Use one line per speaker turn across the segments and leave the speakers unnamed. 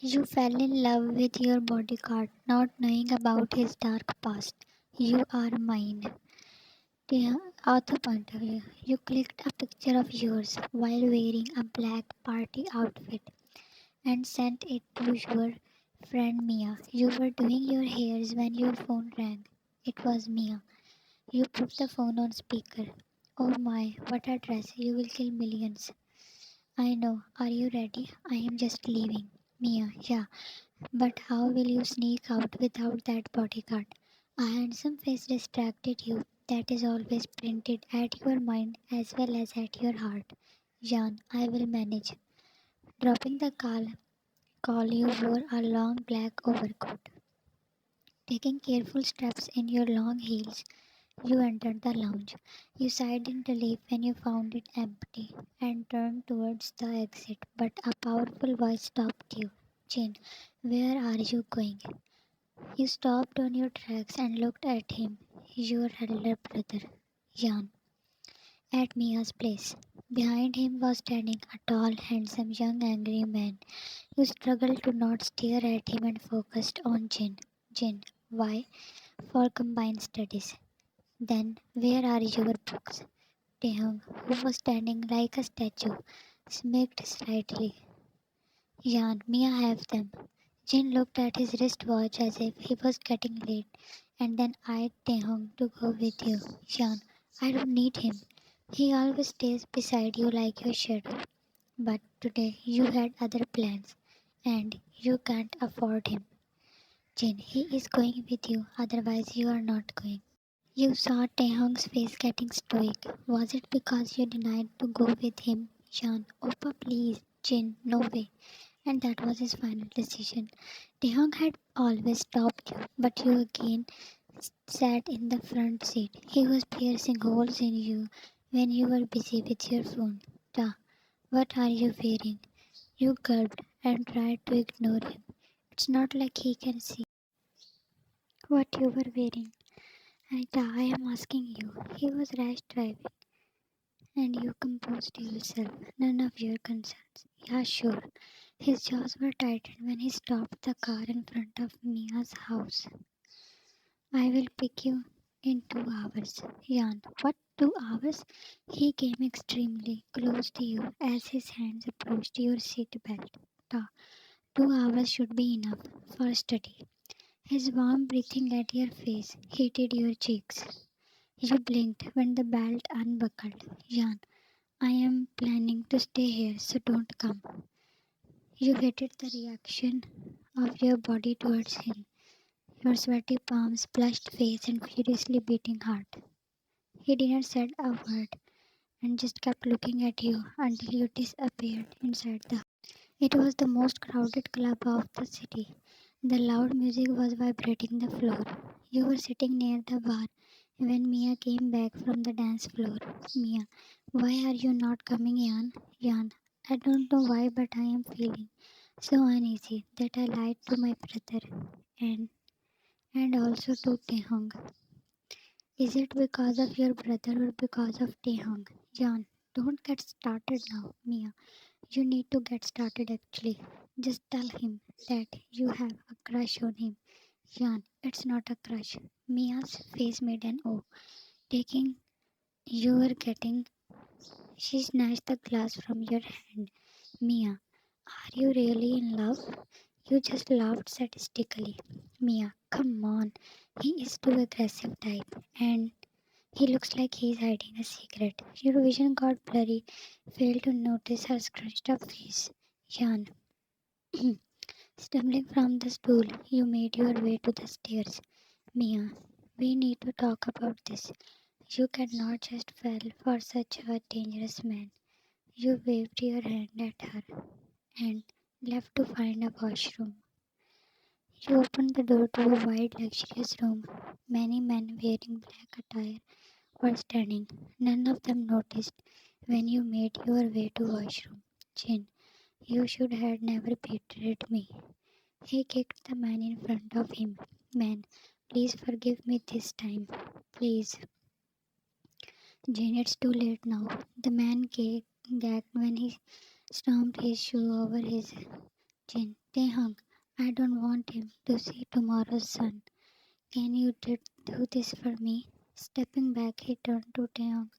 You fell in love with your bodyguard, not knowing about his dark past. You are mine. The author point of view. You clicked a picture of yours while wearing a black party outfit and sent it to your friend Mia. You were doing your hairs when your phone rang. It was Mia. You put the phone on speaker. Oh my, what a dress. You will kill millions. I know. Are you ready? I am just leaving. Mia, yeah. But how will you sneak out without that bodyguard? A handsome face distracted you. That is always printed at your mind as well as at your heart. Jan, I will manage. Dropping the call you wore a long black overcoat. Taking careful steps in your long heels, you entered the lounge. You sighed in relief when you found it empty and turned towards the exit, but a powerful voice stopped you. Jin, where are you going? You stopped on your tracks and looked at him, your elder brother, Jan, at Mia's place. Behind him was standing a tall, handsome, young, angry man. You struggled to not stare at him and focused on Jin. Jin, why? For combined studies. Then, where are your books? Taehyung, who was standing like a statue, smirked slightly. Jan, may I have them? Jin looked at his wristwatch as if he was getting late, and then eyed Taehyung to go with you. Jan, I don't need him. He always stays beside you like your shadow. But today you had other plans, and you can't afford him. Jin, he is going with you, otherwise you are not going. You saw Taehyung's face getting stoic. Was it because you denied to go with him? Jan, Oppa please. Jin, no way. And that was his final decision. Taehyung had always stopped you, but you again sat in the front seat. He was piercing holes in you when you were busy with your phone. Ta, what are you wearing? You gulped and tried to ignore him. It's not like he can see what you were wearing. And Ta, I am asking you. He was rash driving and you composed yourself. None of your concerns. Yeah, sure. His jaws were tightened when he stopped the car in front of Mia's house. I will pick you in 2 hours. Jan, what 2 hours? He came extremely close to you as his hands approached your seat belt. Ta, 2 hours should be enough for study. His warm breathing at your face heated your cheeks. You blinked when the belt unbuckled. Jan, I am planning to stay here, so don't come. You hated the reaction of your body towards him, your sweaty palms, flushed face, and furiously beating heart. He didn't say a word and just kept looking at you until you disappeared inside the house. It was the most crowded club of the city. The loud music was vibrating the floor. You were sitting near the bar when Mia came back from the dance floor. Mia, why are you not coming, Jan? Jan, I don't know why, but I am feeling so uneasy that I lied to my brother and and also to Taehyung. Is it because of your brother or because of Taehyung? Jan, don't get started now, Mia. You need to get started actually. Just tell him that you have a crush on him. Jan, it's not a crush. Mia's face made an O. Taking you were getting, she snatched the glass from your hand. Mia, are you really in love? You just laughed sadistically. Mia, come on. He is too aggressive type and he looks like he's hiding a secret. Your vision got blurry, failed to notice her scrunched up face. Jan, stumbling from the stool, you made your way to the stairs. Mia, we need to talk about this. You cannot just fall for such a dangerous man. You waved your hand at her and left to find a washroom. You opened the door to a wide, luxurious room. Many men wearing black attire were standing. None of them noticed when you made your way to washroom. Jin, you should have never betrayed me. He kicked the man in front of him. Man, please forgive me this time. Please. Jin, it's too late now. The man gagged when he stomped his shoe over his Jin, Taehyung, I don't want him to see tomorrow's sun. Can you do this for me? Stepping back, he turned to Taehyung,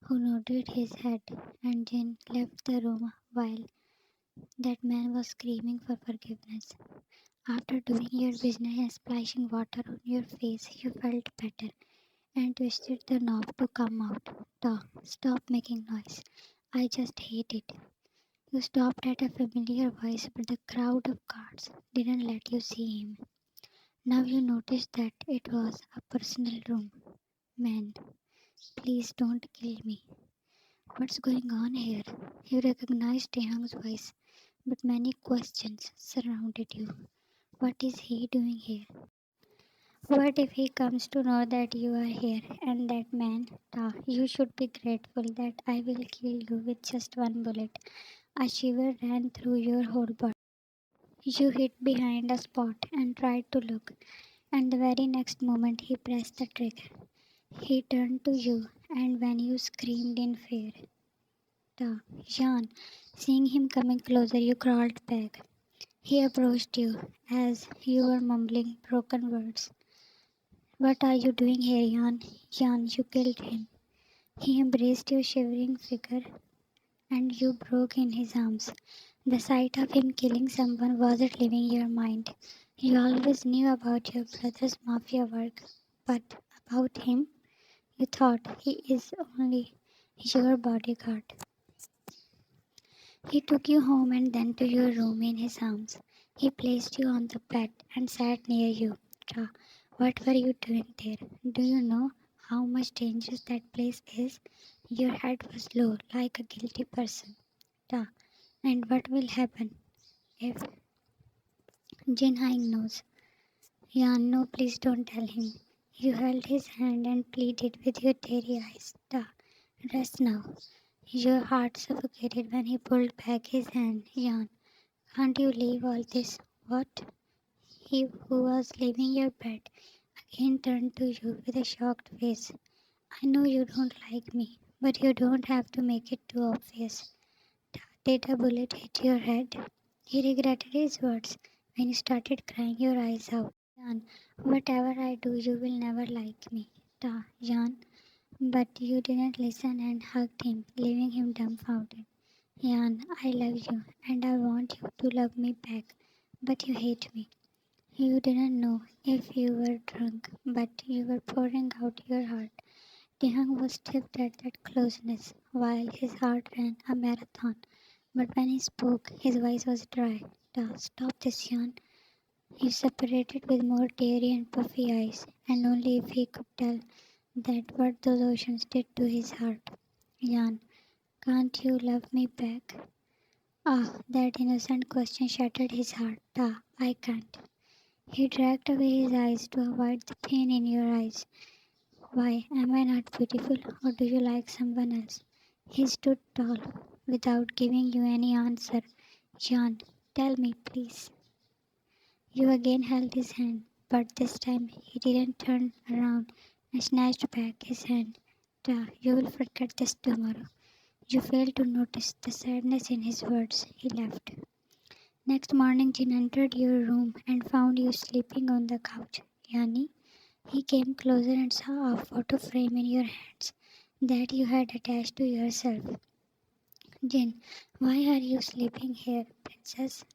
who nodded his head, and Jin left the room while that man was screaming for forgiveness. After doing your business and splashing water on your face, you felt better and twisted the knob to come out. Stop making noise. I just hate it. You stopped at a familiar voice, but the crowd of guards didn't let you see him. Now you noticed that it was a personal room. Man, please don't kill me. What's going on here? You recognized Taehyung's voice, but many questions surrounded you. What is he doing here? What if he comes to know that you are here and that man? You should be grateful that I will kill you with just one bullet. A shiver ran through your whole body. You hid behind a spot and tried to look, and the very next moment he pressed the trigger. He turned to you, and when you screamed in fear, Jean, seeing him coming closer, you crawled back. He approached you as you were mumbling broken words. What are you doing here, Jan? Jan, you killed him. He embraced your shivering figure and you broke in his arms. The sight of him killing someone wasn't leaving your mind. You always knew about your brother's mafia work, but about him, you thought he is only your bodyguard. He took you home and then to your room in his arms. He placed you on the bed and sat near you. Tra, what were you doing there? Do you know how much dangerous that place is? Your head was low, like a guilty person. Tra, and what will happen if Jinhaing knows? Yeah, no, please don't tell him. You held his hand and pleaded with your teary eyes. Ta, rest now. Your heart suffocated when he pulled back his hand. Jan, can't you leave all this? What? He who was leaving your bed again turned to you with a shocked face. I know you don't like me, but you don't have to make it too obvious. Did a bullet hit your head? He regretted his words when you started crying your eyes out. Jan, whatever I do, you will never like me. Jan, but you didn't listen and hugged him, leaving him dumbfounded. Jan, I love you and I want you to love me back, but you hate me. You didn't know if you were drunk, but you were pouring out your heart. Taehyung was stiffed at that closeness, while his heart ran a marathon. But when he spoke, his voice was dry. Stop this, Jan. He separated with more teary and puffy eyes, and only if he could tell that what those oceans did to his heart. Jan, can't you love me back? Ah, that innocent question shattered his heart. I can't. He dragged away his eyes to avoid the pain in your eyes. Why, am I not beautiful, or do you like someone else? He stood tall, without giving you any answer. Jan, tell me, please. You again held his hand, but this time he didn't turn around and snatched back his hand. You will forget this tomorrow. You failed to notice the sadness in his words. He left. Next morning, Jin entered your room and found you sleeping on the couch. Yani, he came closer and saw a photo frame in your hands that you had attached to yourself. Jin, why are you sleeping here, princess?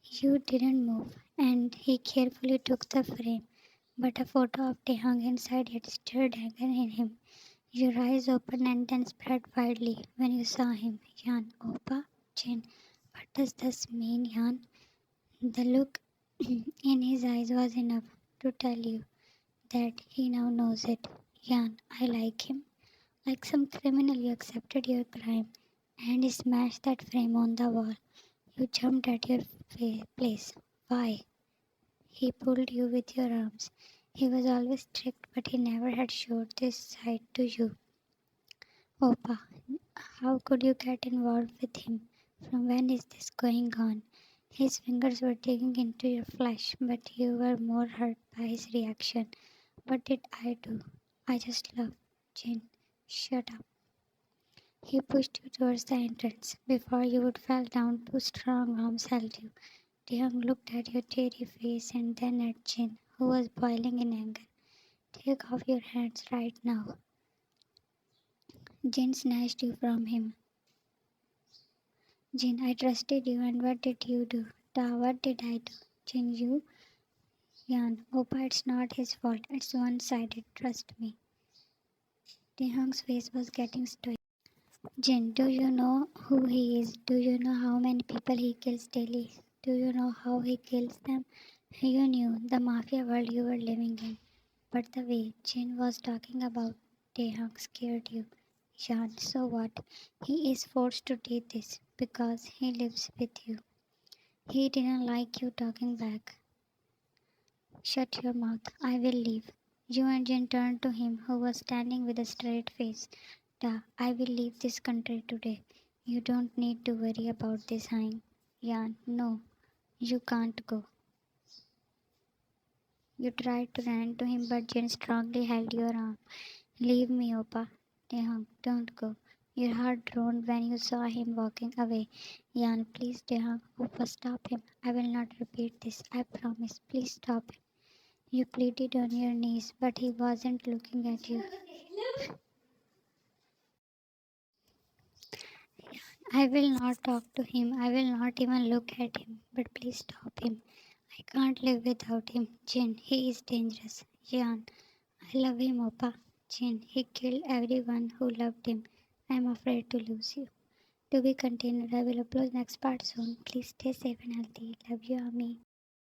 You didn't move, and he carefully took the frame, but a photo of Taehyung inside it stirred anger in him. Your eyes opened and then spread widely when you saw him. Yan, Opa, Jin, what does this mean, Yan? The look in his eyes was enough to tell you that he now knows it. Yan, I like him. Like some criminal, you accepted your crime and smashed that frame on the wall. You jumped at your place. Why? He pulled you with your arms. He was always strict, but he never had showed this side to you. Opa, how could you get involved with him? From when is this going on? His fingers were digging into your flesh, but you were more hurt by his reaction. What did I do? I just love Jin. Shut up. He pushed you towards the entrance. Before you would fall down, two strong arms held you. Taehyung looked at your teary face and then at Jin, who was boiling in anger. Take off your hands right now. Jin snatched you from him. Jin, I trusted you, and what did you do? Da, what did I do? Jin, you. Yan, Opa, it's not his fault. It's one sided. Trust me. Taehyung's face was getting stoic. Jin, do you know who he is? Do you know how many people he kills daily? Do you know how he kills them? You knew the mafia world you were living in. But the way Jin was talking about Taehyung scared you. Yan, so what? He is forced to do this because he lives with you. He didn't like you talking back. Shut your mouth. I will leave. You and Jin turned to him, who was standing with a straight face. Da, I will leave this country today. You don't need to worry about this hang. Yan, no, you can't go. You tried to run to him, but Jin strongly held your arm. Leave me, Opa. Taehyung, don't go. Your heart drowned when you saw him walking away. Yan, please, Taehyung. Opa, stop him. I will not repeat this. I promise. Please stop him. You pleaded on your knees, but he wasn't looking at you. I will not talk to him. I will not even look at him. But please stop him. I can't live without him. Jin, he is dangerous. Yan, I love him, Opa. Jin, he killed everyone who loved him. I am afraid to lose you. To be continued. I will upload next part soon. Please stay safe and healthy. Love you, Ami.